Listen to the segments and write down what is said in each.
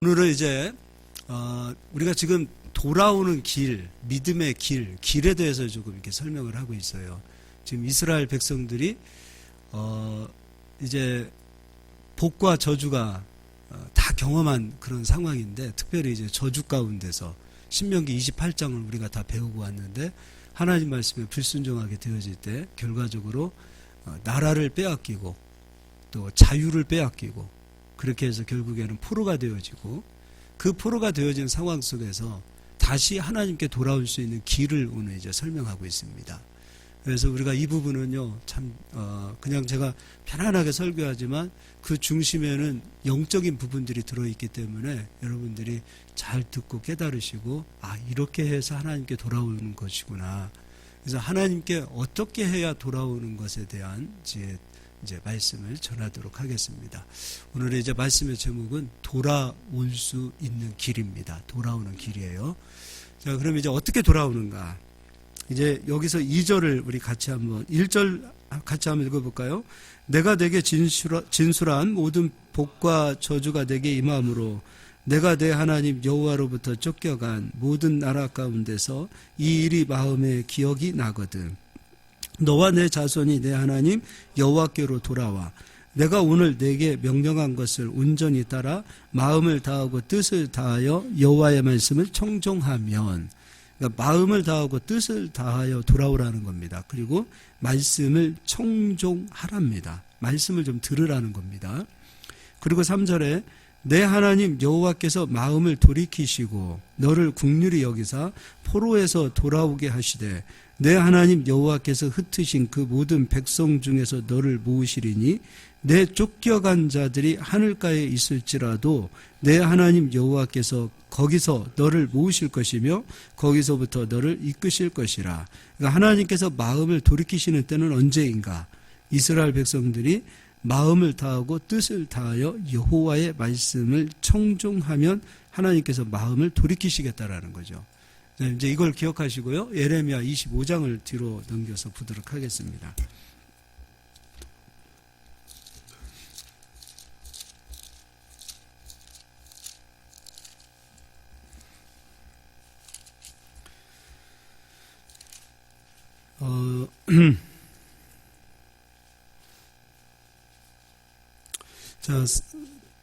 오늘은 이제 우리가 지금 돌아오는 길, 믿음의 길에 대해서 조금 이렇게 설명을 하고 있어요. 지금 이스라엘 백성들이 이제 복과 저주가 다 경험한 그런 상황인데, 특별히 이제 저주 가운데서 신명기 28장을 우리가 다 배우고 왔는데, 하나님 말씀에 불순종하게 되어질 때 결과적으로 나라를 빼앗기고 또 자유를 빼앗기고, 그렇게 해서 결국에는 포로가 되어지고, 그 포로가 되어진 상황 속에서 다시 하나님께 돌아올 수 있는 길을 오늘 이제 설명하고 있습니다. 그래서 우리가 이 부분은요, 참 그냥 제가 편안하게 설교하지만 그 중심에는 영적인 부분들이 들어있기 때문에 여러분들이 잘 듣고 깨달으시고, 이렇게 해서 하나님께 돌아오는 것이구나. 그래서 하나님께 어떻게 해야 돌아오는 것에 대한 이제 말씀을 전하도록 하겠습니다. 오늘의 이제 말씀의 제목은 돌아올 수 있는 길입니다. 돌아오는 길이에요. 자, 그럼 이제 어떻게 돌아오는가? 이제 여기서 2절을 우리 같이 한번 1절 같이 한번 읽어볼까요? 내가 내게 진술한 모든 복과 저주가 내게 임함으로 내가 내 하나님 여호와로부터 쫓겨간 모든 나라 가운데서 이 일이 마음에 기억이 나거든. 너와 내 자손이 내 하나님 여호와께로 돌아와 내가 오늘 내게 명령한 것을 온전히 따라 마음을 다하고 뜻을 다하여 여호와의 말씀을 청종하면, 그러니까 마음을 다하고 뜻을 다하여 돌아오라는 겁니다. 그리고 말씀을 청종하랍니다. 말씀을 좀 들으라는 겁니다. 그리고 3절에 내 하나님 여호와께서 마음을 돌이키시고 너를 긍휼히 여기사 포로에서 돌아오게 하시되 내 하나님 여호와께서 흩으신 그 모든 백성 중에서 너를 모으시리니 내 쫓겨간 자들이 하늘가에 있을지라도 내 하나님 여호와께서 거기서 너를 모으실 것이며 거기서부터 너를 이끄실 것이라. 그러니까 하나님께서 마음을 돌이키시는 때는 언제인가? 이스라엘 백성들이 마음을 다하고 뜻을 다하여 여호와의 말씀을 청종하면 하나님께서 마음을 돌이키시겠다라는 거죠. 이제 이걸 기억하시고요. 예레미야 25장을 뒤로 넘겨서 보도록 하겠습니다. 자,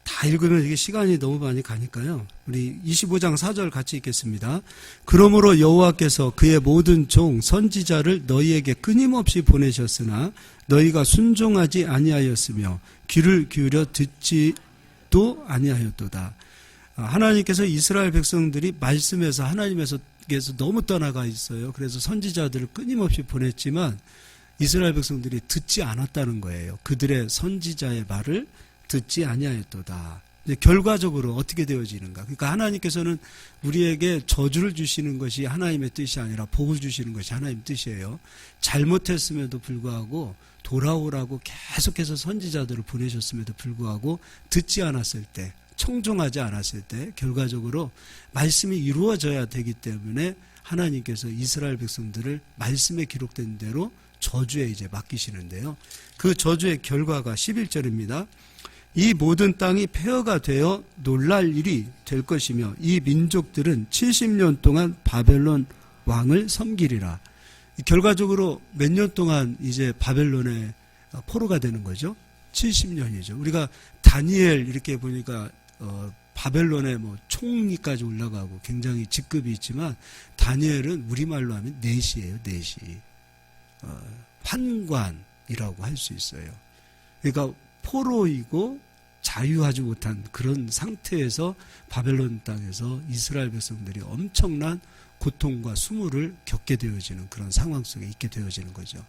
다 읽으면 이게 시간이 너무 많이 가니까요. 우리 25장 4절 같이 읽겠습니다. 그러므로 여호와께서 그의 모든 종 선지자를 너희에게 끊임없이 보내셨으나 너희가 순종하지 아니하였으며 귀를 기울여 듣지도 아니하였도다. 하나님께서 이스라엘 백성들이 말씀에서 하나님에서 너무 떠나가 있어요. 그래서 선지자들을 끊임없이 보냈지만 이스라엘 백성들이 듣지 않았다는 거예요. 그들의 선지자의 말을 듣지 아니하였도다. 결과적으로 어떻게 되어지는가? 그러니까 하나님께서는 우리에게 저주를 주시는 것이 하나님의 뜻이 아니라 복을 주시는 것이 하나님의 뜻이에요. 잘못했음에도 불구하고 돌아오라고 계속해서 선지자들을 보내셨음에도 불구하고 듣지 않았을 때, 청종하지 않았을 때 결과적으로 말씀이 이루어져야 되기 때문에 하나님께서 이스라엘 백성들을 말씀에 기록된 대로 저주에 이제 맡기시는데요. 그 저주의 결과가 11절입니다. 이 모든 땅이 폐허가 되어 놀랄 일이 될 것이며 이 민족들은 70년 동안 바벨론 왕을 섬기리라. 결과적으로 몇 년 동안 이제 바벨론의 포로가 되는 거죠. 70년이죠. 우리가 다니엘 이렇게 보니까 바벨론의 총리까지 올라가고 굉장히 직급이 있지만 다니엘은 우리말로 하면 내시예요. 내시. 환관이라고 할 수 있어요. 그러니까 포로이고 자유하지 못한 그런 상태에서 바벨론 땅에서 이스라엘 백성들이 엄청난 고통과 수모를 겪게 되어지는 그런 상황 속에 있게 되어지는 거죠.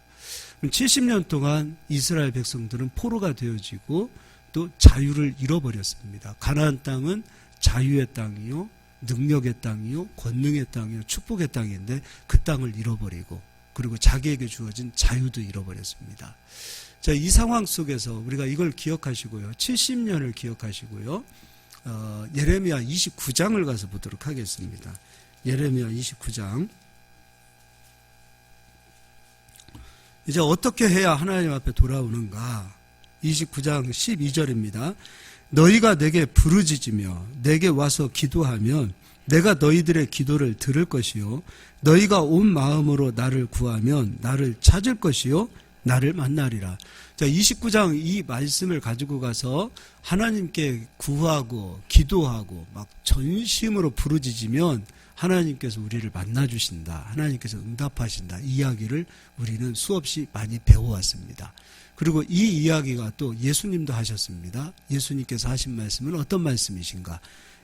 70년 동안 이스라엘 백성들은 포로가 되어지고 또 자유를 잃어버렸습니다. 가나안 땅은 자유의 땅이요, 능력의 땅이요, 권능의 땅이요, 축복의 땅인데 그 땅을 잃어버리고 그리고 자기에게 주어진 자유도 잃어버렸습니다. 자, 이 상황 속에서 우리가 이걸 기억하시고요. 70년을 기억하시고요. 예레미야 29장을 가서 보도록 하겠습니다. 예레미야 29장. 이제 어떻게 해야 하나님 앞에 돌아오는가? 29장 12절입니다. 너희가 내게 부르짖으며 내게 와서 기도하면 내가 너희들의 기도를 들을 것이요 너희가 온 마음으로 나를 구하면 나를 찾을 것이요 나를 만나리라. 자, 29장 이 말씀을 가지고 가서 하나님께 구하고 기도하고 막 전심으로 부르짖으면 하나님께서 우리를 만나주신다. 하나님께서 응답하신다. 이 이야기를 우리는 수없이 많이 배워왔습니다. 그리고 이 이야기가 또 예수님도 하셨습니다. 예수님께서 하신 말씀은 어떤 말씀이신가?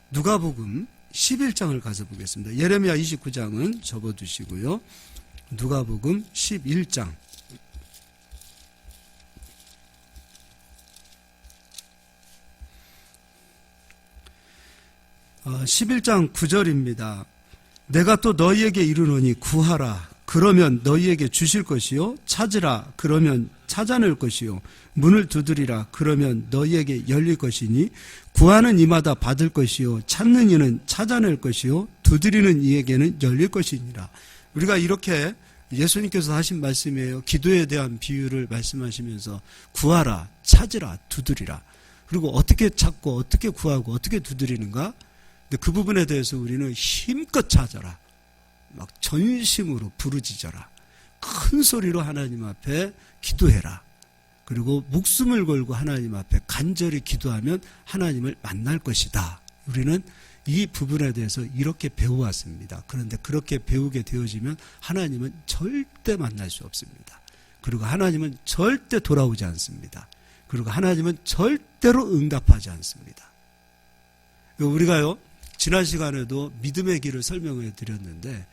누가복음 11장을 가서 보겠습니다. 예레미야 29장은 접어두시고요. 누가복음 11장 11장 9절입니다. 내가 또 너희에게 이르노니 구하라 그러면 너희에게 주실 것이요 찾으라 그러면 찾아낼 것이요 문을 두드리라 그러면 너희에게 열릴 것이니 구하는 이마다 받을 것이요 찾는 이는 찾아낼 것이요 두드리는 이에게는 열릴 것이니라. 우리가 이렇게 예수님께서 하신 말씀이에요. 기도에 대한 비유를 말씀하시면서 구하라 찾으라 두드리라. 그리고 어떻게 찾고 어떻게 구하고 어떻게 두드리는가? 근데 그 부분에 대해서 우리는 힘껏 찾아라. 막 전심으로 부르짖어라. 큰 소리로 하나님 앞에 기도해라. 그리고 목숨을 걸고 하나님 앞에 간절히 기도하면 하나님을 만날 것이다. 우리는 이 부분에 대해서 이렇게 배워왔습니다. 그런데 그렇게 배우게 되어지면 하나님은 절대 만날 수 없습니다. 그리고 하나님은 절대 돌아오지 않습니다. 그리고 하나님은 절대로 응답하지 않습니다. 우리가요, 지난 시간에도 믿음의 길을 설명해 드렸는데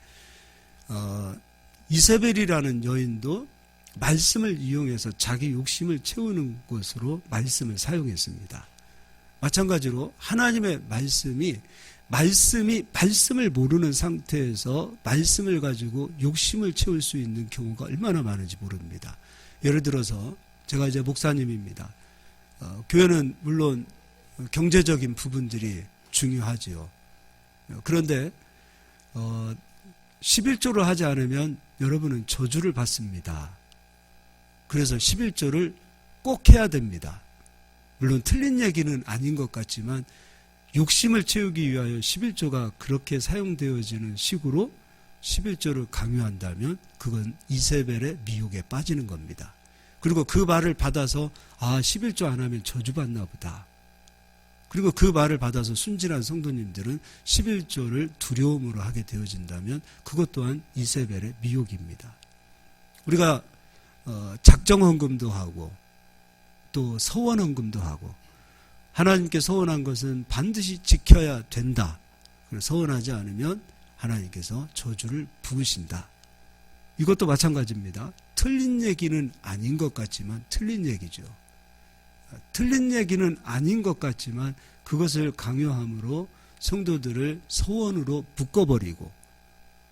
이세벨이라는 여인도 말씀을 이용해서 자기 욕심을 채우는 것으로 말씀을 사용했습니다. 마찬가지로 하나님의 말씀을 모르는 상태에서 말씀을 가지고 욕심을 채울 수 있는 경우가 얼마나 많은지 모릅니다. 예를 들어서 제가 이제 목사님입니다. 교회는 물론 경제적인 부분들이 중요하지요. 그런데 11조를 하지 않으면 여러분은 저주를 받습니다. 그래서 11조를 꼭 해야 됩니다. 물론 틀린 얘기는 아닌 것 같지만 욕심을 채우기 위하여 11조가 그렇게 사용되어지는 식으로 11조를 강요한다면 그건 이세벨의 미혹에 빠지는 겁니다. 그리고 그 말을 받아서 11조 안 하면 저주받나 보다. 그리고 그 말을 받아서 순진한 성도님들은 11조를 두려움으로 하게 되어진다면 그것 또한 이세벨의 미혹입니다. 우리가 작정헌금도 하고 또 서원헌금도 하고 하나님께 서원한 것은 반드시 지켜야 된다. 서원하지 않으면 하나님께서 저주를 부으신다. 이것도 마찬가지입니다. 틀린 얘기는 아닌 것 같지만 틀린 얘기죠. 틀린 얘기는 아닌 것 같지만 그것을 강요함으로 성도들을 소원으로 묶어버리고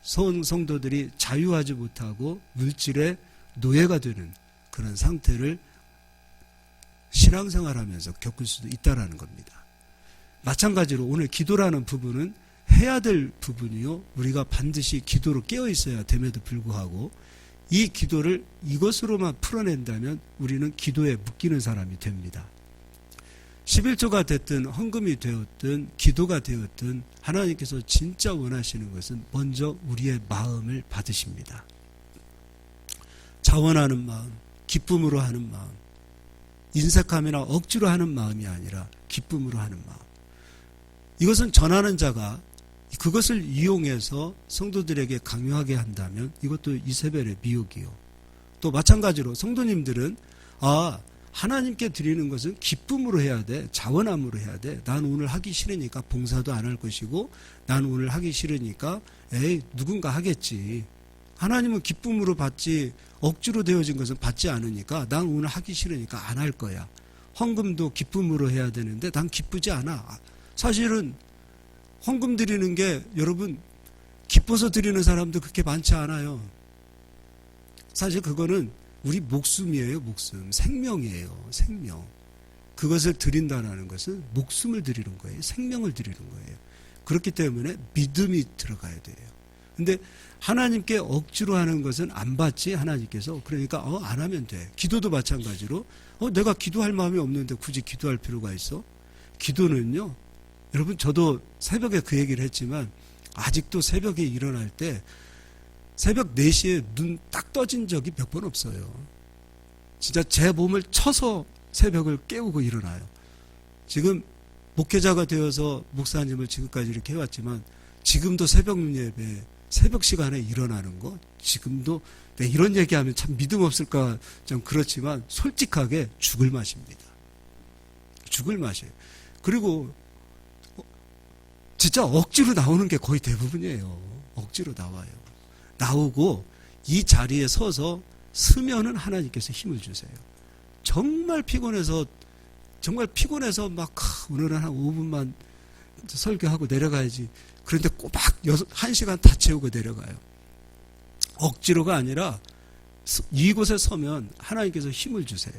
성도들이 자유하지 못하고 물질의 노예가 되는 그런 상태를 신앙생활하면서 겪을 수도 있다는 겁니다. 마찬가지로 오늘 기도라는 부분은 해야 될 부분이요. 우리가 반드시 기도로 깨어 있어야 됨에도 불구하고 이 기도를 이것으로만 풀어낸다면 우리는 기도에 묶이는 사람이 됩니다. 11조가 됐든 헌금이 되었든 기도가 되었든 하나님께서 진짜 원하시는 것은 먼저 우리의 마음을 받으십니다. 자원하는 마음, 기쁨으로 하는 마음, 인색함이나 억지로 하는 마음이 아니라 기쁨으로 하는 마음. 이것은 전하는 자가 그것을 이용해서 성도들에게 강요하게 한다면 이것도 이세벨의 미혹이요. 또 마찬가지로 성도님들은 하나님께 드리는 것은 기쁨으로 해야 돼. 자원함으로 해야 돼. 난 오늘 하기 싫으니까 봉사도 안 할 것이고 난 오늘 하기 싫으니까 누군가 하겠지. 하나님은 기쁨으로 받지 억지로 되어진 것은 받지 않으니까 난 오늘 하기 싫으니까 안 할 거야. 헌금도 기쁨으로 해야 되는데 난 기쁘지 않아. 사실은 헌금 드리는 게 여러분 기뻐서 드리는 사람도 그렇게 많지 않아요. 사실 그거는 우리 목숨이에요. 목숨. 생명이에요. 생명. 그것을 드린다는 것은 목숨을 드리는 거예요. 생명을 드리는 거예요. 그렇기 때문에 믿음이 들어가야 돼요. 근데 하나님께 억지로 하는 것은 안 받지 하나님께서. 그러니까 안 하면 돼. 기도도 마찬가지로 내가 기도할 마음이 없는데 굳이 기도할 필요가 있어? 기도는요, 여러분 저도 새벽에 그 얘기를 했지만 아직도 새벽에 일어날 때 새벽 4시에 눈 딱 떠진 적이 몇 번 없어요. 진짜 제 몸을 쳐서 새벽을 깨우고 일어나요. 지금 목회자가 되어서 목사님을 지금까지 이렇게 해왔지만 지금도 새벽 예배, 새벽 시간에 일어나는 거 지금도 이런 얘기하면 참 믿음 없을까 좀 그렇지만 솔직하게 죽을 맛입니다. 죽을 맛이에요. 그리고 진짜 억지로 나오는 게 거의 대부분이에요. 억지로 나와요. 나오고 이 자리에 서서 서면은 하나님께서 힘을 주세요. 정말 피곤해서 막 오늘은 한 5분만 설교하고 내려가야지. 그런데 꼬박 1시간 다 채우고 내려가요. 억지로가 아니라 이곳에 서면 하나님께서 힘을 주세요.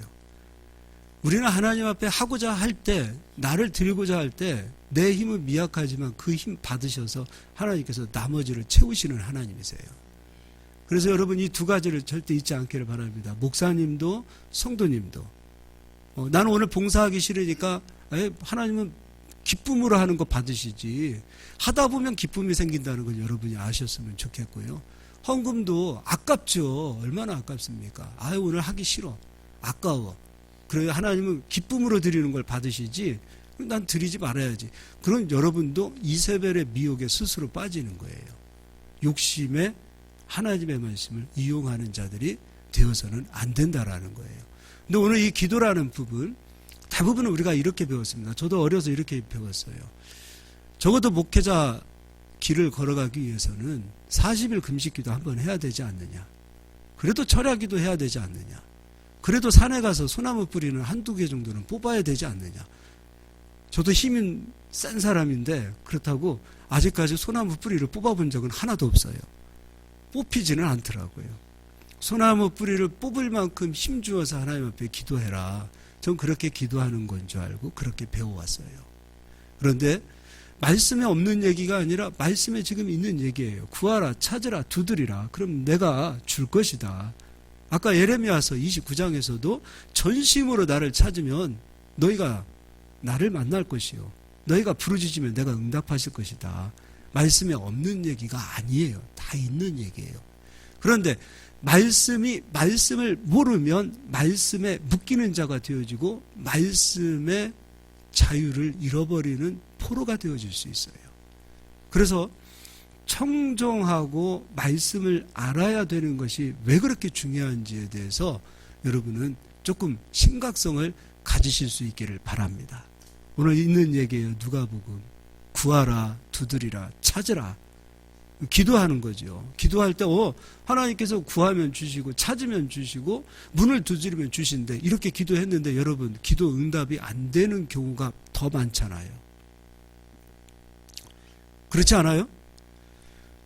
우리는 하나님 앞에 하고자 할 때, 나를 드리고자 할 때 내 힘은 미약하지만 그 힘 받으셔서 하나님께서 나머지를 채우시는 하나님이세요. 그래서 여러분 이 두 가지를 절대 잊지 않기를 바랍니다. 목사님도 성도님도. 나는 오늘 봉사하기 싫으니까 하나님은 기쁨으로 하는 거 받으시지. 하다 보면 기쁨이 생긴다는 걸 여러분이 아셨으면 좋겠고요. 헌금도 아깝죠. 얼마나 아깝습니까? 오늘 하기 싫어. 아까워. 그래야 하나님은 기쁨으로 드리는 걸 받으시지. 난 드리지 말아야지. 그럼 여러분도 이세벨의 미혹에 스스로 빠지는 거예요. 욕심에 하나님의 말씀을 이용하는 자들이 되어서는 안 된다라는 거예요. 근데 오늘 이 기도라는 부분, 대부분은 우리가 이렇게 배웠습니다. 저도 어려서 이렇게 배웠어요. 적어도 목회자 길을 걸어가기 위해서는 40일 금식기도 한번 해야 되지 않느냐. 그래도 철야기도 해야 되지 않느냐. 그래도 산에 가서 소나무 뿌리는 한두 개 정도는 뽑아야 되지 않느냐. 저도 힘이 센 사람인데 그렇다고 아직까지 소나무 뿌리를 뽑아본 적은 하나도 없어요. 뽑히지는 않더라고요. 소나무 뿌리를 뽑을 만큼 힘주어서 하나님 앞에 기도해라. 전 그렇게 기도하는 건 줄 알고 그렇게 배워왔어요. 그런데 말씀에 없는 얘기가 아니라 말씀에 지금 있는 얘기예요. 구하라, 찾으라, 두드리라. 그럼 내가 줄 것이다. 아까 예레미야서 29장에서도 전심으로 나를 찾으면 너희가 나를 만날 것이요. 너희가 부르짖으면 내가 응답하실 것이다. 말씀에 없는 얘기가 아니에요. 다 있는 얘기예요. 그런데 말씀을 모르면 말씀에 묶이는 자가 되어지고 말씀의 자유를 잃어버리는 포로가 되어질 수 있어요. 그래서 청정하고 말씀을 알아야 되는 것이 왜 그렇게 중요한지에 대해서 여러분은 조금 심각성을 가지실 수 있기를 바랍니다. 오늘 있는 얘기예요. 누가복음. 구하라, 두드리라, 찾으라. 기도하는 거죠. 기도할 때 하나님께서 구하면 주시고 찾으면 주시고 문을 두드리면 주신대. 이렇게 기도했는데 여러분 기도 응답이 안 되는 경우가 더 많잖아요. 그렇지 않아요?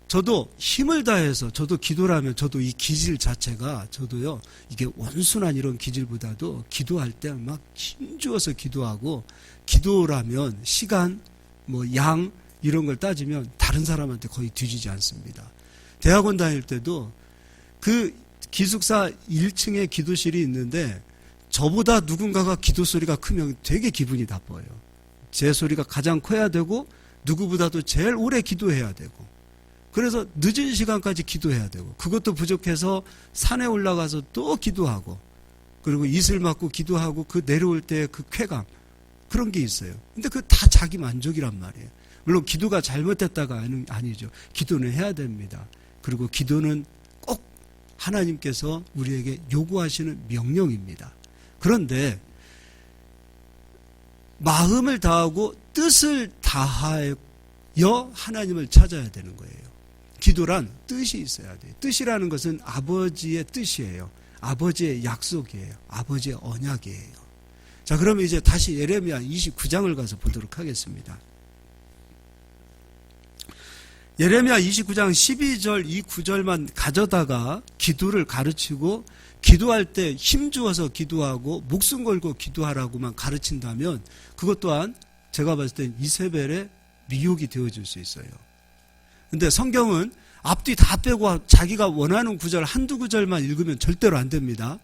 저도 힘을 다해서 저도 기도라면 저도 이 기질 자체가 저도요 이게 원순한 이런 기질보다도 기도할 때 막 힘주어서 기도하고 기도라면 시간 양 이런 걸 따지면 다른 사람한테 거의 뒤지지 않습니다. 대학원 다닐 때도 그 기숙사 1층에 기도실이 있는데 저보다 누군가가 기도 소리가 크면 되게 기분이 나빠요. 제 소리가 가장 커야 되고 누구보다도 제일 오래 기도해야 되고 그래서 늦은 시간까지 기도해야 되고 그것도 부족해서 산에 올라가서 또 기도하고 그리고 이슬 맞고 기도하고 그 내려올 때 그 쾌감 그런 게 있어요. 근데 그 다 자기 만족이란 말이에요. 물론 기도가 잘못됐다가 아니죠. 기도는 해야 됩니다. 그리고 기도는 꼭 하나님께서 우리에게 요구하시는 명령입니다. 그런데 마음을 다하고 뜻을 다하여 하나님을 찾아야 되는 거예요. 기도란 뜻이 있어야 돼요. 뜻이라는 것은 아버지의 뜻이에요. 아버지의 약속이에요. 아버지의 언약이에요. 자, 그러면 이제 다시 예레미야 29장을 가서 보도록 하겠습니다. 예레미야 29장 12절 이 구절만 가져다가 기도를 가르치고 기도할 때 힘주어서 기도하고 목숨 걸고 기도하라고만 가르친다면 그것 또한 제가 봤을 땐 이세벨의 미혹이 되어질 수 있어요. 근데 성경은 앞뒤 다 빼고 자기가 원하는 구절 한두 구절만 읽으면 절대로 안 됩니다.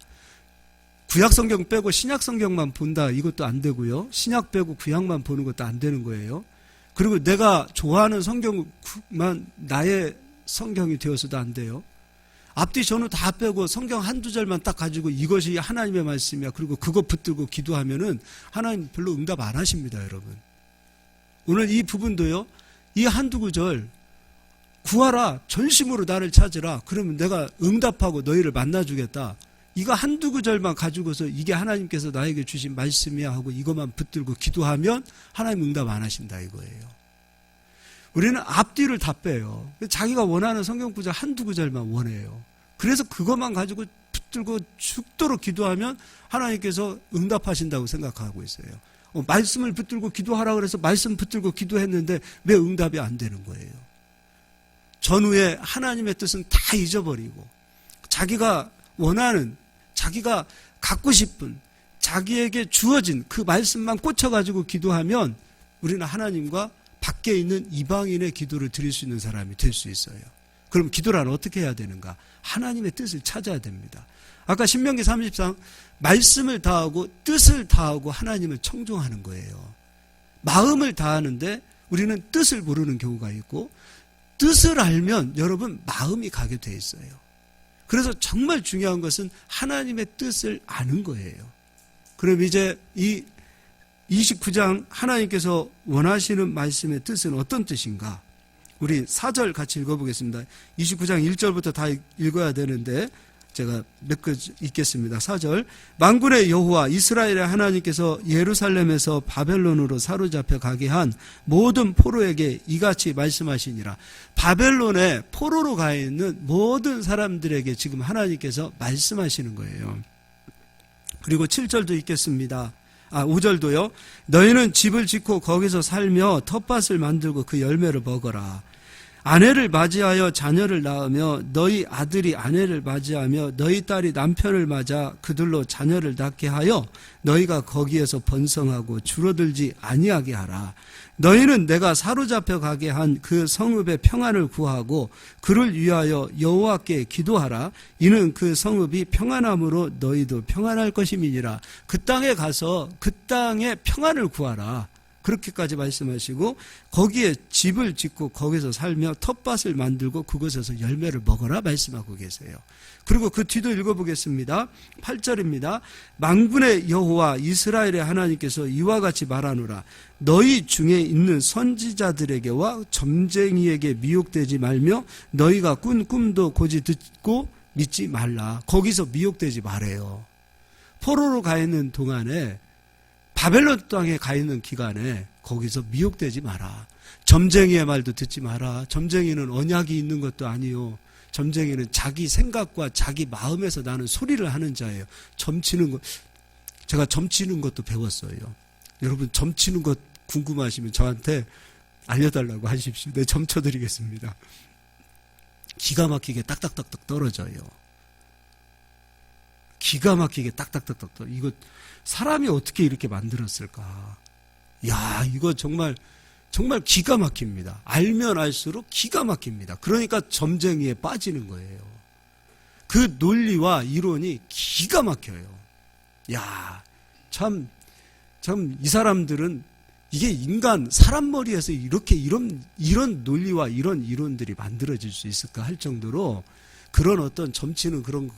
구약 성경 빼고 신약 성경만 본다, 이것도 안 되고요. 신약 빼고 구약만 보는 것도 안 되는 거예요. 그리고 내가 좋아하는 성경만 나의 성경이 되어서도 안 돼요. 앞뒤 전후 다 빼고 성경 한두 절만 딱 가지고 이것이 하나님의 말씀이야, 그리고 그거 붙들고 기도하면은 하나님 별로 응답 안 하십니다, 여러분. 오늘 이 부분도요, 이 한두 구절 구하라, 전심으로 나를 찾으라, 그러면 내가 응답하고 너희를 만나주겠다, 이거 한두 구절만 가지고서 이게 하나님께서 나에게 주신 말씀이야 하고 이것만 붙들고 기도하면 하나님 응답 안 하신다, 이거예요. 우리는 앞뒤를 다 빼요. 자기가 원하는 성경 구절 한두 구절만 원해요. 그래서 그것만 가지고 붙들고 죽도록 기도하면 하나님께서 응답하신다고 생각하고 있어요. 말씀을 붙들고 기도하라 그래서 말씀 붙들고 기도했는데 왜 응답이 안 되는 거예요? 전후에 하나님의 뜻은 다 잊어버리고 자기가 원하는, 자기가 갖고 싶은, 자기에게 주어진 그 말씀만 꽂혀가지고 기도하면 우리는 하나님과 밖에 있는 이방인의 기도를 드릴 수 있는 사람이 될 수 있어요. 그럼 기도란 어떻게 해야 되는가? 하나님의 뜻을 찾아야 됩니다. 아까 신명기 30장 말씀을 다하고 뜻을 다하고 하나님을 청종하는 거예요. 마음을 다하는데 우리는 뜻을 모르는 경우가 있고, 뜻을 알면 여러분 마음이 가게 돼 있어요. 그래서 정말 중요한 것은 하나님의 뜻을 아는 거예요. 그럼 이제 이 29장 하나님께서 원하시는 말씀의 뜻은 어떤 뜻인가? 우리 4절 같이 읽어보겠습니다. 29장 1절부터 다 읽어야 되는데 제가 몇 개 읽겠습니다. 4절. 만군의 여호와 이스라엘의 하나님께서 예루살렘에서 바벨론으로 사로잡혀 가게 한 모든 포로에게 이같이 말씀하시니라. 바벨론에 포로로 가 있는 모든 사람들에게 지금 하나님께서 말씀하시는 거예요. 그리고 7절도 읽겠습니다. 5절도요. 너희는 집을 짓고 거기서 살며 텃밭을 만들고 그 열매를 먹어라. 아내를 맞이하여 자녀를 낳으며 너희 아들이 아내를 맞이하며 너희 딸이 남편을 맞아 그들로 자녀를 낳게 하여 너희가 거기에서 번성하고 줄어들지 아니하게 하라. 너희는 내가 사로잡혀 가게 한 그 성읍의 평안을 구하고 그를 위하여 여호와께 기도하라. 이는 그 성읍이 평안함으로 너희도 평안할 것임이니라. 그 땅에 가서 그 땅의 평안을 구하라. 그렇게까지 말씀하시고 거기에 집을 짓고 거기서 살며 텃밭을 만들고 그곳에서 열매를 먹어라 말씀하고 계세요. 그리고 그 뒤도 읽어보겠습니다. 8절입니다. 만군의 여호와 이스라엘의 하나님께서 이와 같이 말하노라. 너희 중에 있는 선지자들에게와 점쟁이에게 미혹되지 말며 너희가 꾼 꿈도 고지 듣고 믿지 말라. 거기서 미혹되지 말아요. 포로로 가 있는 동안에, 바벨론 땅에 가 있는 기간에 거기서 미혹되지 마라. 점쟁이의 말도 듣지 마라. 점쟁이는 언약이 있는 것도 아니요. 점쟁이는 자기 생각과 자기 마음에서 나는 소리를 하는 자예요. 점치는 것, 제가 점치는 것도 배웠어요. 여러분 점치는 것 궁금하시면 저한테 알려달라고 하십시오. 네, 점쳐드리겠습니다. 기가 막히게 딱딱딱딱 떨어져요. 기가 막히게 딱딱딱딱 떨어져. 이거 사람이 어떻게 이렇게 만들었을까? 야, 이거 정말 기가 막힙니다. 알면 알수록 기가 막힙니다. 그러니까 점쟁이에 빠지는 거예요. 그 논리와 이론이 기가 막혀요. 야, 참 이 사람들은 이게 사람 머리에서 이렇게 이런 논리와 이런 이론들이 만들어질 수 있을까 할 정도로 그런 어떤 점치는 그런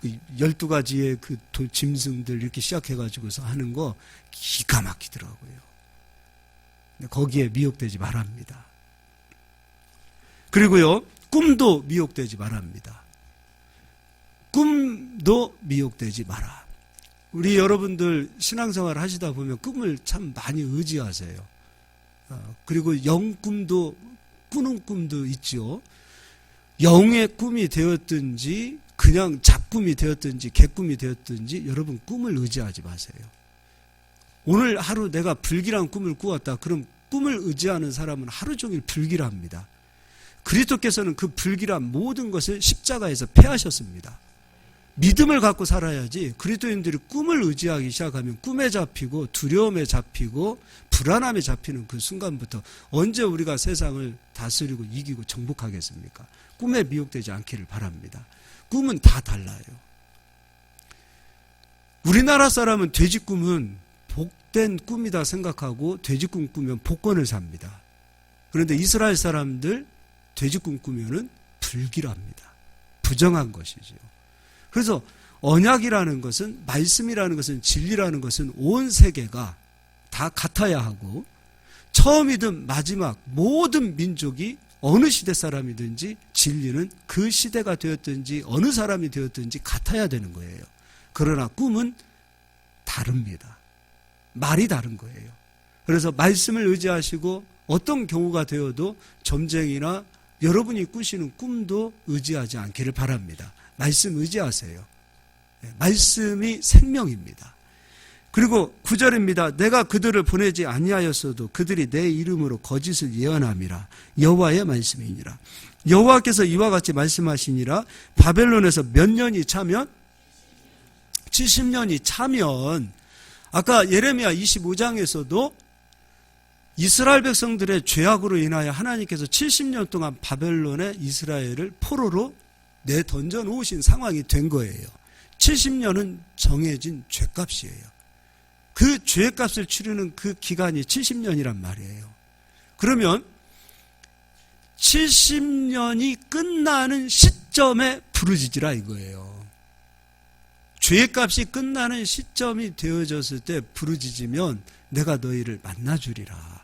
12가지의 그 짐승들 이렇게 시작해가지고서 하는 거 기가 막히더라고요. 거기에 미혹되지 말합니다. 그리고요, 꿈도 미혹되지 말합니다. 꿈도 미혹되지 마라. 우리 여러분들 신앙생활 하시다 보면 꿈을 참 많이 의지하세요. 그리고 영꿈도, 꾸는 꿈도 있죠. 영의 꿈이 되었든지 그냥 잡꿈이 되었든지 개꿈이 되었든지 여러분 꿈을 의지하지 마세요. 오늘 하루 내가 불길한 꿈을 꾸었다. 그럼 꿈을 의지하는 사람은 하루 종일 불길합니다. 그리스도께서는 그 불길한 모든 것을 십자가에서 패하셨습니다. 믿음을 갖고 살아야지. 그리스도인들이 꿈을 의지하기 시작하면 꿈에 잡히고 두려움에 잡히고 불안함에 잡히는 그 순간부터 언제 우리가 세상을 다스리고 이기고 정복하겠습니까? 꿈에 미혹되지 않기를 바랍니다. 꿈은 다 달라요. 우리나라 사람은 돼지 꿈은 복된 꿈이다 생각하고 돼지 꿈 꾸면 복권을 삽니다. 그런데 이스라엘 사람들 돼지 꿈 꾸면은 불길합니다. 부정한 것이죠. 그래서 언약이라는 것은, 말씀이라는 것은, 진리라는 것은 온 세계가 다 같아야 하고, 처음이든 마지막 모든 민족이 어느 시대 사람이든지 진리는 그 시대가 되었든지 어느 사람이 되었든지 같아야 되는 거예요. 그러나 꿈은 다릅니다. 말이 다른 거예요. 그래서 말씀을 의지하시고 어떤 경우가 되어도 점쟁이나 여러분이 꾸시는 꿈도 의지하지 않기를 바랍니다. 말씀 의지하세요. 말씀이 생명입니다. 그리고 9절입니다. 내가 그들을 보내지 아니하였어도 그들이 내 이름으로 거짓을 예언함이라. 여호와의 말씀이니라. 여호와께서 이와 같이 말씀하시니라. 바벨론에서 몇 년이 차면? 70년이 차면, 아까 예레미야 25장에서도 이스라엘 백성들의 죄악으로 인하여 하나님께서 70년 동안 바벨론에 이스라엘을 포로로 내던져 놓으신 상황이 된 거예요. 70년은 정해진 죄값이에요. 그 죄값을 치르는 그 기간이 70년이란 말이에요. 그러면 70년이 끝나는 시점에 부르짖으라 이거예요. 죄값이 끝나는 시점이 되어졌을 때 부르짖으면 내가 너희를 만나주리라.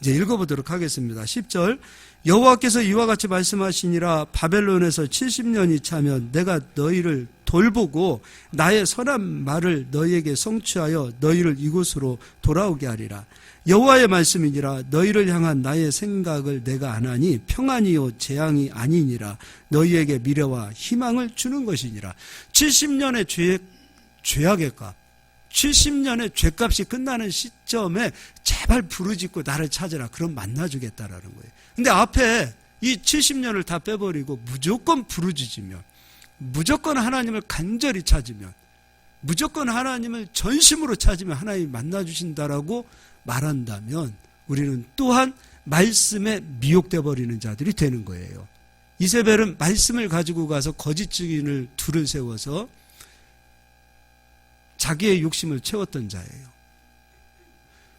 이제 읽어보도록 하겠습니다. 10절. 여호와께서 이와 같이 말씀하시니라. 바벨론에서 70년이 차면 내가 너희를 돌보고 나의 선한 말을 너희에게 성취하여 너희를 이곳으로 돌아오게 하리라. 여호와의 말씀이니라. 너희를 향한 나의 생각을 내가 아나니 평안이요 재앙이 아니니라. 너희에게 미래와 희망을 주는 것이니라. 70년의 죄악의 값, 70년의 죄값이 끝나는 시점에 제발 부르짖고 나를 찾으라. 그럼 만나주겠다라는 거예요. 근데 앞에 이 70년을 다 빼버리고 무조건 부르짖으면, 무조건 하나님을 간절히 찾으면, 무조건 하나님을 전심으로 찾으면 하나님이 만나주신다라고 말한다면 우리는 또한 말씀에 미혹돼 버리는 자들이 되는 거예요. 이세벨은 말씀을 가지고 가서 거짓 증인을 둘을 세워서 자기의 욕심을 채웠던 자예요.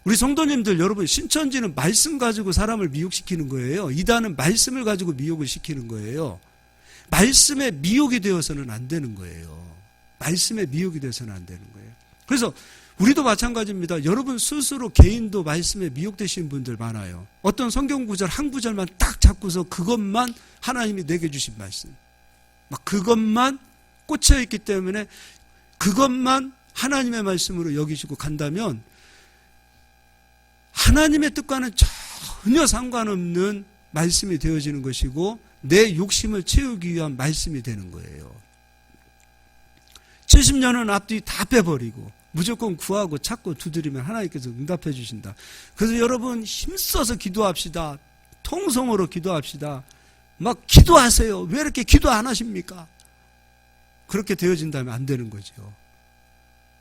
우리 성도님들 여러분, 신천지는 말씀 가지고 사람을 미혹시키는 거예요. 이단은 말씀을 가지고 미혹을 시키는 거예요. 말씀에 미혹이 되어서는 안 되는 거예요. 말씀에 미혹이 되어서는 안 되는 거예요. 그래서 우리도 마찬가지입니다. 여러분 스스로 개인도 말씀에 미혹되신 분들 많아요. 어떤 성경 구절 한 구절만 딱 잡고서 그것만 하나님이 내게 주신 말씀, 막 그것만 꽂혀있기 때문에 그것만 하나님의 말씀으로 여기시고 간다면 하나님의 뜻과는 전혀 상관없는 말씀이 되어지는 것이고 내 욕심을 채우기 위한 말씀이 되는 거예요. 70년은 앞뒤 다 빼버리고 무조건 구하고 찾고 두드리면 하나님께서 응답해 주신다. 그래서 여러분 힘써서 기도합시다. 통성으로 기도합시다. 막 기도하세요. 왜 이렇게 기도 안 하십니까? 그렇게 되어진다면 안 되는 거죠.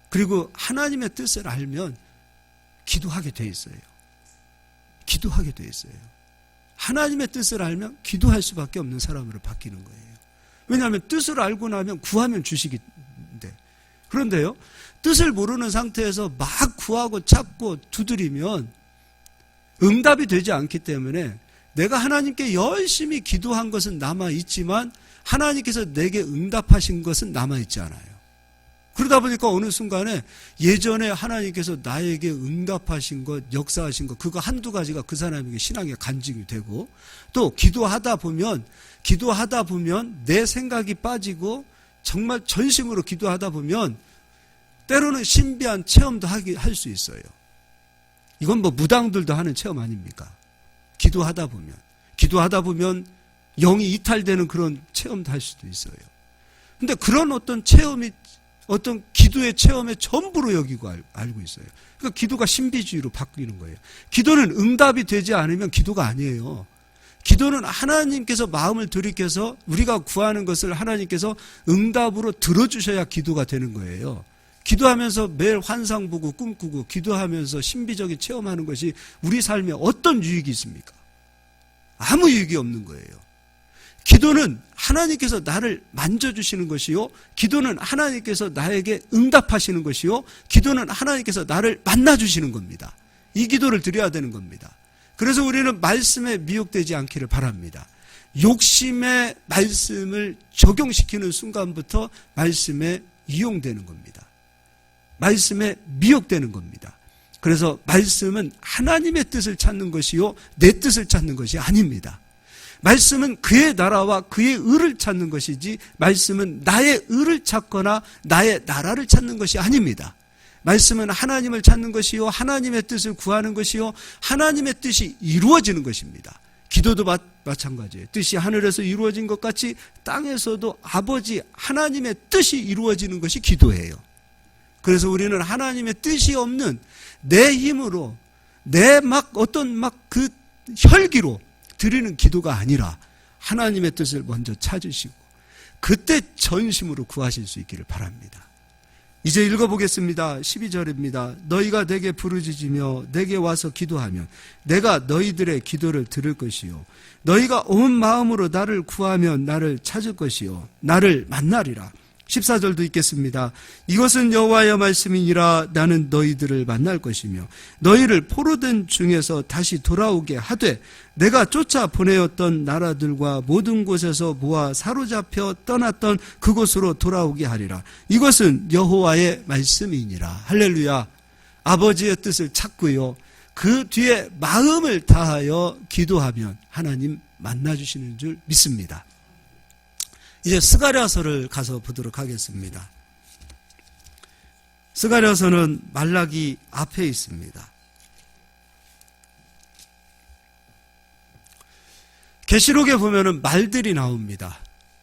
그리고 하나님의 뜻을 알면 기도하게 돼 있어요. 기도하게 돼 있어요. 하나님의 뜻을 알면 기도할 수밖에 없는 사람으로 바뀌는 거예요. 왜냐하면 뜻을 알고 나면 구하면 주시기 돼. 그런데요, 뜻을 모르는 상태에서 막 구하고 찾고 두드리면 응답이 되지 않기 때문에 내가 하나님께 열심히 기도한 것은 남아있지만 하나님께서 내게 응답하신 것은 남아있지 않아요. 그러다 보니까 어느 순간에 예전에 하나님께서 나에게 응답하신 것, 역사하신 것, 그거 한두 가지가 그 사람에게 신앙의 간증이 되고, 또 기도하다 보면 내 생각이 빠지고 정말 전심으로 기도하다 보면 때로는 신비한 체험도 할 수 있어요. 이건 뭐 무당들도 하는 체험 아닙니까? 기도하다 보면 영이 이탈되는 그런 체험도 할 수도 있어요. 근데 그런 어떤 체험이 어떤 기도의 체험의 전부로 여기고 알고 있어요. 그러니까 기도가 신비주의로 바뀌는 거예요. 기도는 응답이 되지 않으면 기도가 아니에요. 기도는 하나님께서 마음을 들이켜서 우리가 구하는 것을 하나님께서 응답으로 들어주셔야 기도가 되는 거예요. 기도하면서 매일 환상 보고 꿈꾸고 기도하면서 신비적인 체험하는 것이 우리 삶에 어떤 유익이 있습니까? 아무 유익이 없는 거예요. 기도는 하나님께서 나를 만져주시는 것이요, 기도는 하나님께서 나에게 응답하시는 것이요, 기도는 하나님께서 나를 만나주시는 겁니다. 이 기도를 드려야 되는 겁니다. 그래서 우리는 말씀에 미혹되지 않기를 바랍니다. 욕심의 말씀을 적용시키는 순간부터 말씀에 이용되는 겁니다. 말씀에 미혹되는 겁니다. 그래서 말씀은 하나님의 뜻을 찾는 것이요, 내 뜻을 찾는 것이 아닙니다. 말씀은 그의 나라와 그의 의를 찾는 것이지, 말씀은 나의 의를 찾거나 나의 나라를 찾는 것이 아닙니다. 말씀은 하나님을 찾는 것이요, 하나님의 뜻을 구하는 것이요, 하나님의 뜻이 이루어지는 것입니다. 기도도 마찬가지예요. 뜻이 하늘에서 이루어진 것 같이 땅에서도 아버지 하나님의 뜻이 이루어지는 것이 기도예요. 그래서 우리는 하나님의 뜻이 없는 내 힘으로, 내 어떤 그 혈기로 드리는 기도가 아니라 하나님의 뜻을 먼저 찾으시고 그때 전심으로 구하실 수 있기를 바랍니다. 이제 읽어보겠습니다. 12절입니다. 너희가 내게 부르짖으며 내게 와서 기도하면 내가 너희들의 기도를 들을 것이요, 너희가 온 마음으로 나를 구하면 나를 찾을 것이요, 나를 만나리라. 14절도 읽겠습니다. 이것은 여호와의 말씀이니라. 나는 너희들을 만날 것이며 너희를 포로된 중에서 다시 돌아오게 하되 내가 쫓아 보내었던 나라들과 모든 곳에서 모아 사로잡혀 떠났던 그곳으로 돌아오게 하리라. 이것은 여호와의 말씀이니라. 할렐루야. 아버지의 뜻을 찾고요, 그 뒤에 마음을 다하여 기도하면 하나님 만나주시는 줄 믿습니다. 이제 스가랴서를 가서 보도록 하겠습니다. 스가랴서는 말라기 앞에 있습니다. 계시록에 보면은 말들이 나옵니다.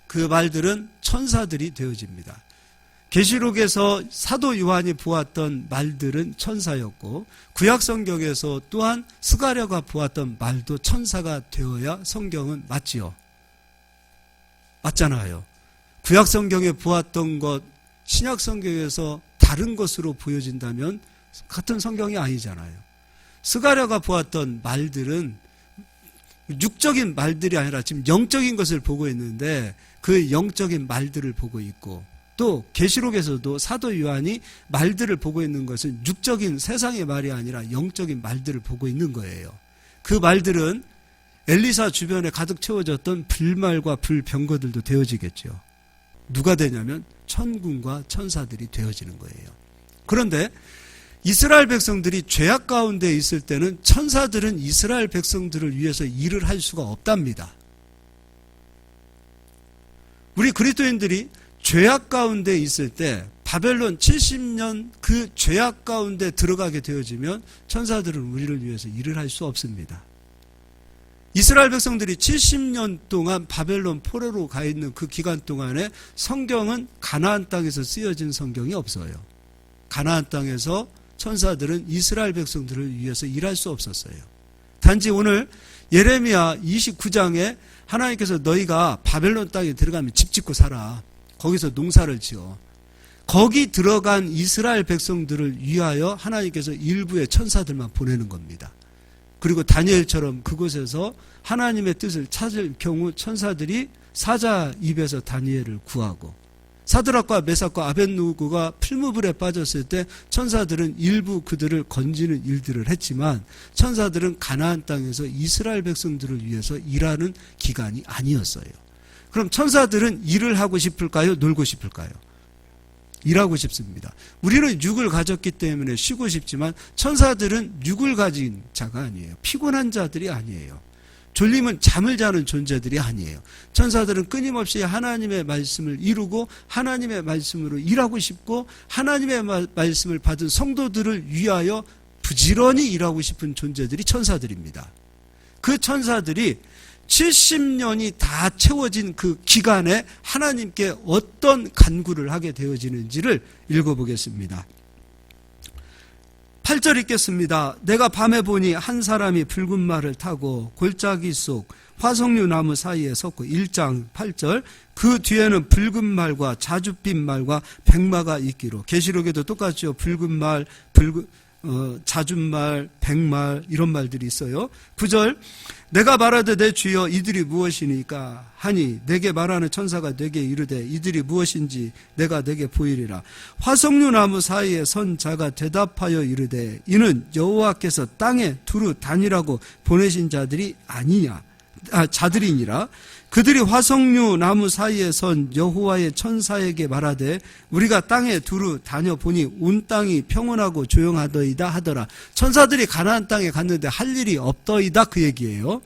그 말들은 천사들이 되어집니다. 계시록에서 사도 요한이 보았던 말들은 천사였고, 구약 성경에서 또한 스가랴가 보았던 말도 천사가 되어야 성경은 맞지요. 맞잖아요. 구약 성경에 보았던 것, 신약 성경에서 다른 것으로 보여진다면 같은 성경이 아니잖아요. 스가랴가 보았던 말들은 육적인 말들이 아니라 지금 영적인 것을 보고 있는데, 그 영적인 말들을 보고 있고, 또 계시록에서도 사도 요한이 말들을 보고 있는 것은 육적인 세상의 말이 아니라 영적인 말들을 보고 있는 거예요. 그 말들은 엘리사 주변에 가득 채워졌던 불말과 불병거들도 되어지겠죠. 누가 되냐면 천군과 천사들이 되어지는 거예요. 그런데 이스라엘 백성들이 죄악 가운데 있을 때는 천사들은 이스라엘 백성들을 위해서 일을 할 수가 없답니다. 우리 그리스도인들이 죄악 가운데 있을 때 바벨론 70년 그 죄악 가운데 들어가게 되어지면 천사들은 우리를 위해서 일을 할 수 없습니다. 이스라엘 백성들이 70년 동안 바벨론 포로로 가 있는 그 기간 동안에 성경은 가나안 땅에서 쓰여진 성경이 없어요. 가나안 땅에서 천사들은 이스라엘 백성들을 위해서 일할 수 없었어요. 단지 오늘 예레미야 29장에 하나님께서 너희가 바벨론 땅에 들어가면 집 짓고 살아. 거기서 농사를 지어. 거기 들어간 이스라엘 백성들을 위하여 하나님께서 일부의 천사들만 보내는 겁니다. 그리고 다니엘처럼 그곳에서 하나님의 뜻을 찾을 경우 천사들이 사자 입에서 다니엘을 구하고, 사드락과 메삭과 아벳느고가 풀무불에 빠졌을 때 천사들은 일부 그들을 건지는 일들을 했지만 천사들은 가나안 땅에서 이스라엘 백성들을 위해서 일하는 기간이 아니었어요. 그럼 천사들은 일을 하고 싶을까요? 놀고 싶을까요? 일하고 싶습니다. 우리는 육을 가졌기 때문에 쉬고 싶지만 천사들은 육을 가진 자가 아니에요. 피곤한 자들이 아니에요. 졸림은 잠을 자는 존재들이 아니에요. 천사들은 끊임없이 하나님의 말씀을 이루고 하나님의 말씀으로 일하고 싶고 하나님의 말씀을 받은 성도들을 위하여 부지런히 일하고 싶은 존재들이 천사들입니다. 그 천사들이 70년이 다 채워진 그 기간에 하나님께 어떤 간구를 하게 되어지는지를 읽어보겠습니다. 8절 읽겠습니다. 내가 밤에 보니 한 사람이 붉은 말을 타고 골짜기 속 화석류 나무 사이에 섰고, 1장 8절, 그 뒤에는 붉은 말과 자줏빛 말과 백마가 있기로. 계시록에도 똑같죠. 붉은 말, 자준말, 백말 이런 말들이 있어요. 9절 내가 말하되 내 주여 이들이 무엇이니까 하니 내게 말하는 천사가 내게 이르되 이들이 무엇인지 내가 내게 보이리라. 화석류 나무 사이에 선 자가 대답하여 이르되 이는 여호와께서 땅에 두루 다니라고 보내신 자들이니라. 그들이 화석류 나무 사이에 선 여호와의 천사에게 말하되 우리가 땅에 두루 다녀보니 온 땅이 평온하고 조용하더이다 하더라. 천사들이 가나안 땅에 갔는데 할 일이 없더이다 그 얘기예요.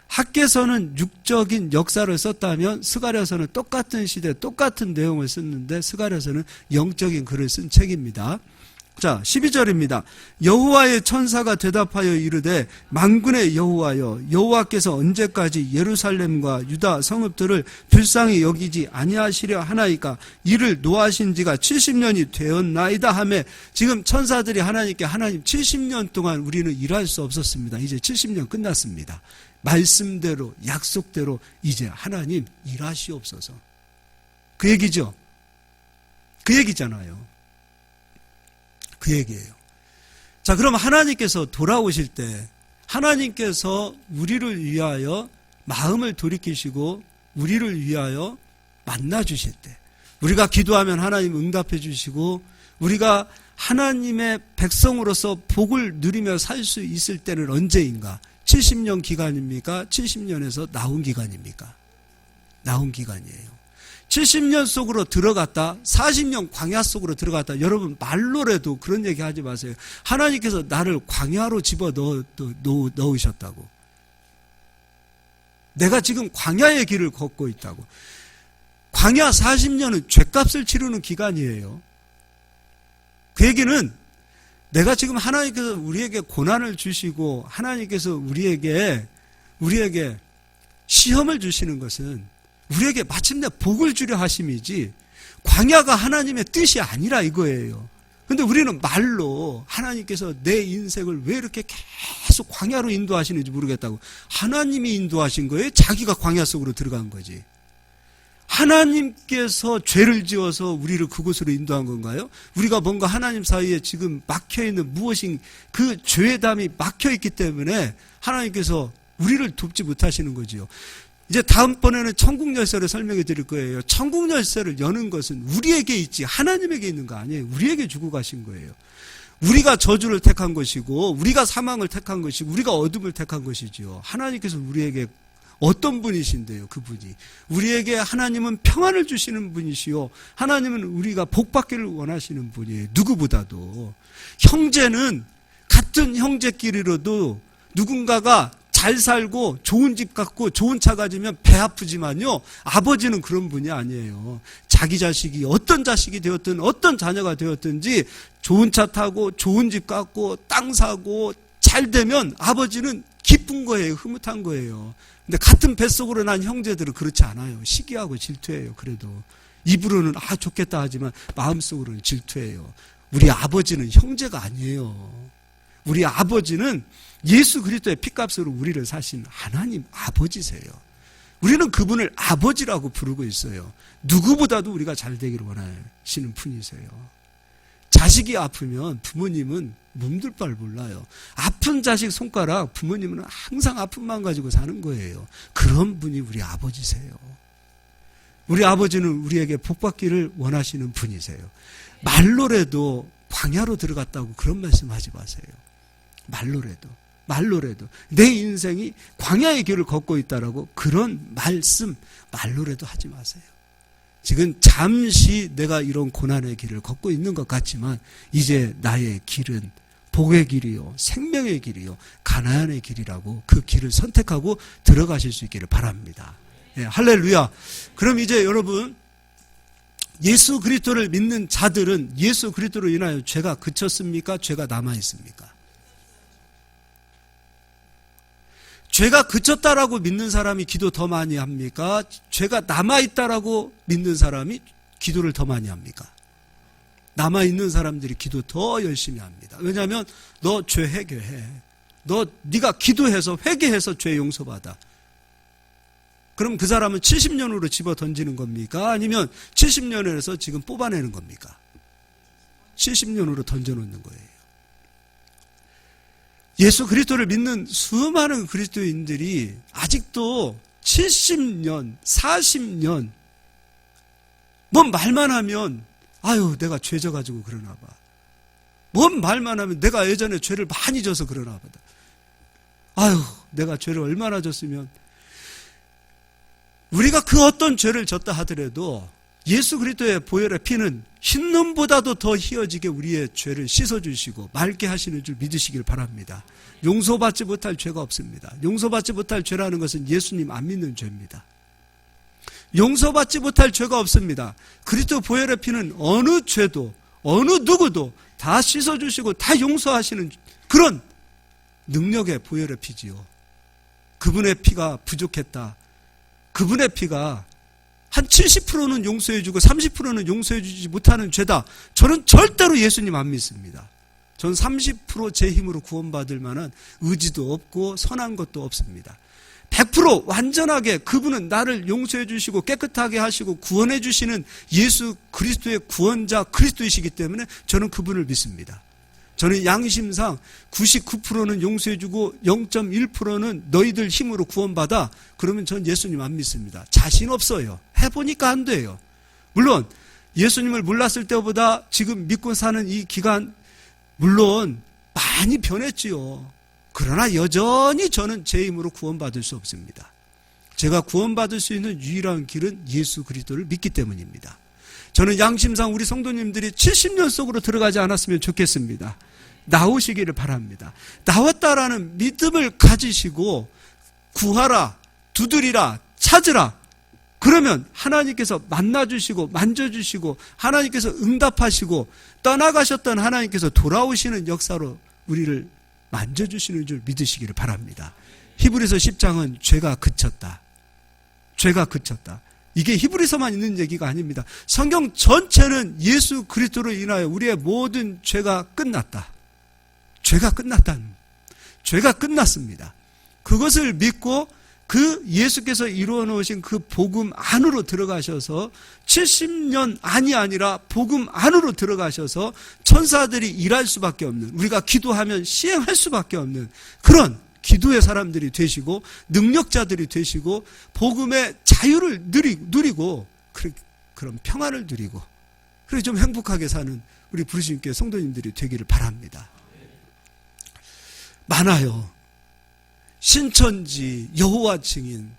학계서는 육적인 역사를 썼다면 스가랴서는 똑같은 시대 똑같은 내용을 썼는데 스가랴서는 영적인 글을 쓴 책입니다. 자, 12절입니다. 여호와의 천사가 대답하여 이르되 만군의 여호와여 여호와께서 언제까지 예루살렘과 유다 성읍들을 불쌍히 여기지 아니하시려 하나이까 이를 노하신 지가 70년이 되었나이다 하며 지금 천사들이 하나님께 하나님 70년 동안 우리는 일할 수 없었습니다. 이제 70년 끝났습니다. 말씀대로 약속대로 이제 하나님 일하시옵소서. 그 얘기죠. 그 얘기잖아요. 그 얘기예요. 자, 그럼 하나님께서 돌아오실 때 하나님께서 우리를 위하여 마음을 돌이키시고 우리를 위하여 만나 주실 때 우리가 기도하면 하나님 응답해 주시고 우리가 하나님의 백성으로서 복을 누리며 살 수 있을 때는 언제인가? 70년 기간입니까? 70년에서 나온 기간입니까? 나온 기간이에요. 70년 속으로 들어갔다 40년 광야 속으로 들어갔다. 여러분 말로라도 그런 얘기 하지 마세요. 하나님께서 나를 광야로 집어 넣으셨다고. 내가 지금 광야의 길을 걷고 있다고. 광야 40년은 죗값을 치르는 기간이에요. 그 얘기는 내가 지금 하나님께서 우리에게 고난을 주시고 하나님께서 우리에게 시험을 주시는 것은 우리에게 마침내 복을 주려 하심이지 광야가 하나님의 뜻이 아니라 이거예요. 그런데 우리는 말로 하나님께서 내 인생을 왜 이렇게 계속 광야로 인도하시는지 모르겠다고. 하나님이 인도하신 거예요? 자기가 광야 속으로 들어간 거지. 하나님께서 죄를 지어서 우리를 그곳으로 인도한 건가요? 우리가 뭔가 하나님 사이에 지금 막혀있는 무엇인 그 죄담이 막혀있기 때문에 하나님께서 우리를 돕지 못하시는 거지요. 이제 다음번에는 천국 열쇠를 설명해 드릴 거예요. 천국 열쇠를 여는 것은 우리에게 있지 하나님에게 있는 거 아니에요. 우리에게 주고 가신 거예요. 우리가 저주를 택한 것이고 우리가 사망을 택한 것이고 우리가 어둠을 택한 것이지요. 하나님께서 우리에게 어떤 분이신데요? 그분이 우리에게 하나님은 평안을 주시는 분이시요 하나님은 우리가 복받기를 원하시는 분이에요. 누구보다도. 형제는 같은 형제끼리로도 누군가가 잘 살고 좋은 집 갖고 좋은 차 가지면 배 아프지만요 아버지는 그런 분이 아니에요. 자기 자식이 어떤 자식이 되었든 어떤 자녀가 되었든지 좋은 차 타고 좋은 집 갖고 땅 사고 잘 되면 아버지는 기쁜 거예요. 흐뭇한 거예요. 근데 같은 뱃속으로 난 형제들은 그렇지 않아요. 시기하고 질투해요. 그래도 입으로는 좋겠다 하지만 마음속으로는 질투해요. 우리 아버지는 형제가 아니에요. 우리 아버지는 예수 그리스도의 피값으로 우리를 사신 하나님 아버지세요. 우리는 그분을 아버지라고 부르고 있어요. 누구보다도 우리가 잘 되기를 원하시는 분이세요. 자식이 아프면 부모님은 몸둘 바를 몰라요. 아픈 자식 손가락 부모님은 항상 아픔만 가지고 사는 거예요. 그런 분이 우리 아버지세요. 우리 아버지는 우리에게 복받기를 원하시는 분이세요. 말로라도 광야로 들어갔다고 그런 말씀하지 마세요. 말로라도 내 인생이 광야의 길을 걷고 있다라고 그런 말씀 말로라도 하지 마세요. 지금 잠시 내가 이런 고난의 길을 걷고 있는 것 같지만 이제 나의 길은 복의 길이요 생명의 길이요 가나안의 길이라고 그 길을 선택하고 들어가실 수 있기를 바랍니다. 예, 할렐루야. 그럼 이제 여러분 예수 그리스도를 믿는 자들은 예수 그리스도로 인하여 죄가 그쳤습니까? 죄가 남아있습니까? 죄가 그쳤다라고 믿는 사람이 기도 더 많이 합니까? 죄가 남아있다라고 믿는 사람이 기도를 더 많이 합니까? 남아있는 사람들이 기도 더 열심히 합니다. 왜냐하면 너 죄 해결해. 네가 기도해서 회개해서 죄 용서받아. 그럼 그 사람은 70년으로 집어 던지는 겁니까? 아니면 70년에서 지금 뽑아내는 겁니까? 70년으로 던져놓는 거예요. 예수 그리스도를 믿는 수많은 그리스도인들이 아직도 70년, 40년 뭔 말만 하면 아유 내가 죄 져가지고 그러나 봐. 뭔 말만 하면 내가 예전에 죄를 많이 져서 그러나 보다. 아유 내가 죄를 얼마나 졌으면. 우리가 그 어떤 죄를 졌다 하더라도 예수 그리스도의 보혈의 피는 흰눈보다도 더 희어지게 우리의 죄를 씻어주시고 맑게 하시는 줄 믿으시길 바랍니다. 용서받지 못할 죄가 없습니다. 용서받지 못할 죄라는 것은 예수님 안 믿는 죄입니다. 용서받지 못할 죄가 없습니다. 그리스도 보혈의 피는 어느 죄도 어느 누구도 다 씻어주시고 다 용서하시는 그런 능력의 보혈의 피지요. 그분의 피가 부족했다. 그분의 피가 한 70%는 용서해주고 30%는 용서해주지 못하는 죄다. 저는 절대로 예수님 안 믿습니다. 전 30% 제 힘으로 구원받을 만한 의지도 없고 선한 것도 없습니다. 100% 완전하게 그분은 나를 용서해 주시고 깨끗하게 하시고 구원해 주시는 예수 그리스도의 구원자 그리스도이시기 때문에 저는 그분을 믿습니다. 저는 양심상 99%는 용서해 주고 0.1%는 너희들 힘으로 구원받아. 그러면 전 예수님 안 믿습니다. 자신 없어요. 해보니까 안 돼요. 물론 예수님을 몰랐을 때보다 지금 믿고 사는 이 기간 물론 많이 변했지요. 그러나 여전히 저는 제 힘으로 구원받을 수 없습니다. 제가 구원받을 수 있는 유일한 길은 예수 그리스도를 믿기 때문입니다. 저는 양심상 우리 성도님들이 70년 속으로 들어가지 않았으면 좋겠습니다. 나오시기를 바랍니다. 나왔다라는 믿음을 가지시고 구하라, 두드리라, 찾으라. 그러면 하나님께서 만나주시고 만져주시고 하나님께서 응답하시고 떠나가셨던 하나님께서 돌아오시는 역사로 우리를 만져주시는 줄 믿으시기를 바랍니다. 히브리서 10장은 죄가 그쳤다. 죄가 그쳤다. 이게 히브리서만 있는 얘기가 아닙니다. 성경 전체는 예수 그리스도로 인하여 우리의 모든 죄가 끝났다. 죄가 끝났다. 죄가 끝났습니다. 그것을 믿고 그 예수께서 이루어 놓으신 그 복음 안으로 들어가셔서 70년 안이 아니라 복음 안으로 들어가셔서 천사들이 일할 수밖에 없는, 우리가 기도하면 시행할 수밖에 없는 그런 기도의 사람들이 되시고 능력자들이 되시고 복음의 자유를 누리고 그런 평안을 누리고 그렇게 좀 행복하게 사는 우리 부르신 교회 성도님들이 되기를 바랍니다. 많아요. 신천지, 여호와 증인,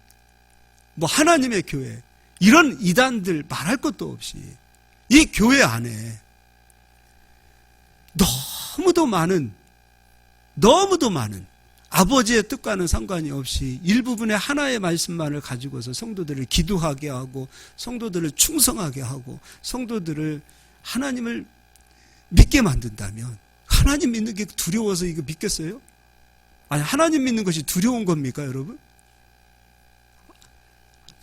하나님의 교회 이런 이단들 말할 것도 없이 이 교회 안에 너무도 많은 아버지의 뜻과는 상관이 없이 일부분의 하나의 말씀만을 가지고서 성도들을 기도하게 하고 성도들을 충성하게 하고 성도들을 하나님을 믿게 만든다면 하나님 믿는 게 두려워서 이거 믿겠어요? 아니 하나님 믿는 것이 두려운 겁니까 여러분?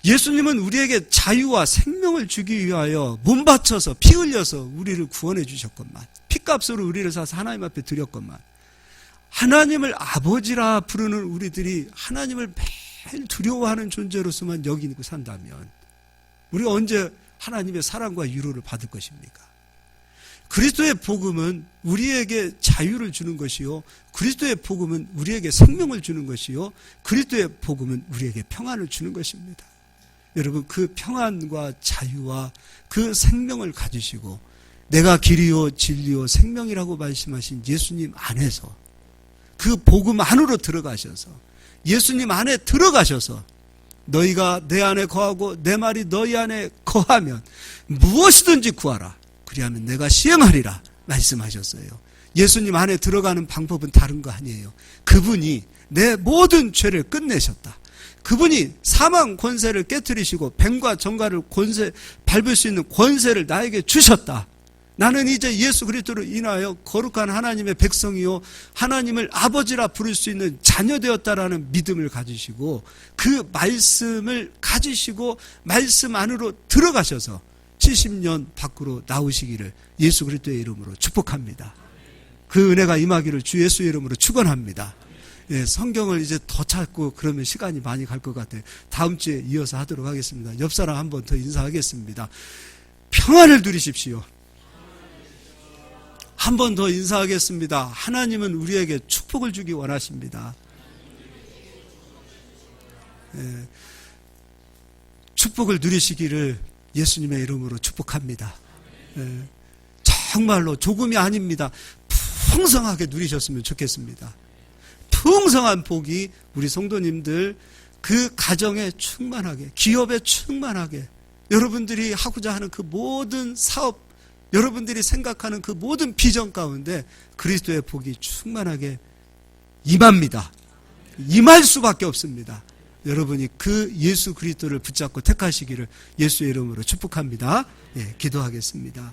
예수님은 우리에게 자유와 생명을 주기 위하여 몸 바쳐서 피 흘려서 우리를 구원해 주셨건만 피값으로 우리를 사서 하나님 앞에 드렸건만 하나님을 아버지라 부르는 우리들이 하나님을 매일 두려워하는 존재로서만 여기고 산다면 우리가 언제 하나님의 사랑과 위로를 받을 것입니까? 그리스도의 복음은 우리에게 자유를 주는 것이요 그리스도의 복음은 우리에게 생명을 주는 것이요 그리스도의 복음은 우리에게 평안을 주는 것입니다. 여러분 그 평안과 자유와 그 생명을 가지시고 내가 길이요 진리요 생명이라고 말씀하신 예수님 안에서 그 복음 안으로 들어가셔서 예수님 안에 들어가셔서 너희가 내 안에 거하고 내 말이 너희 안에 거하면 무엇이든지 구하라 그리하면 내가 시행하리라 말씀하셨어요. 예수님 안에 들어가는 방법은 다른 거 아니에요. 그분이 내 모든 죄를 끝내셨다. 그분이 사망 권세를 깨트리시고 뱀과 정갈을 밟을 수 있는 권세를 나에게 주셨다. 나는 이제 예수 그리스도로 인하여 거룩한 하나님의 백성이요 하나님을 아버지라 부를 수 있는 자녀 되었다라는 믿음을 가지시고 그 말씀을 가지시고 말씀 안으로 들어가셔서 70년 밖으로 나오시기를 예수 그리스도의 이름으로 축복합니다. 그 은혜가 임하기를 주 예수의 이름으로 축원합니다. 예, 성경을 이제 더 찾고 그러면 시간이 많이 갈 것 같아요. 다음 주에 이어서 하도록 하겠습니다. 옆 사람 한 번 더 인사하겠습니다. 평안을 누리십시오. 한 번 더 인사하겠습니다. 하나님은 우리에게 축복을 주기 원하십니다. 예, 축복을 누리시기를 예수님의 이름으로 축복합니다. 예, 정말로 조금이 아닙니다. 풍성하게 누리셨으면 좋겠습니다. 풍성한 복이 우리 성도님들 그 가정에 충만하게, 기업에 충만하게, 여러분들이 하고자 하는 그 모든 사업, 여러분들이 생각하는 그 모든 비전 가운데 그리스도의 복이 충만하게 임합니다. 임할 수밖에 없습니다. 여러분이 그 예수 그리스도를 붙잡고 택하시기를 예수의 이름으로 축복합니다. 예, 기도하겠습니다.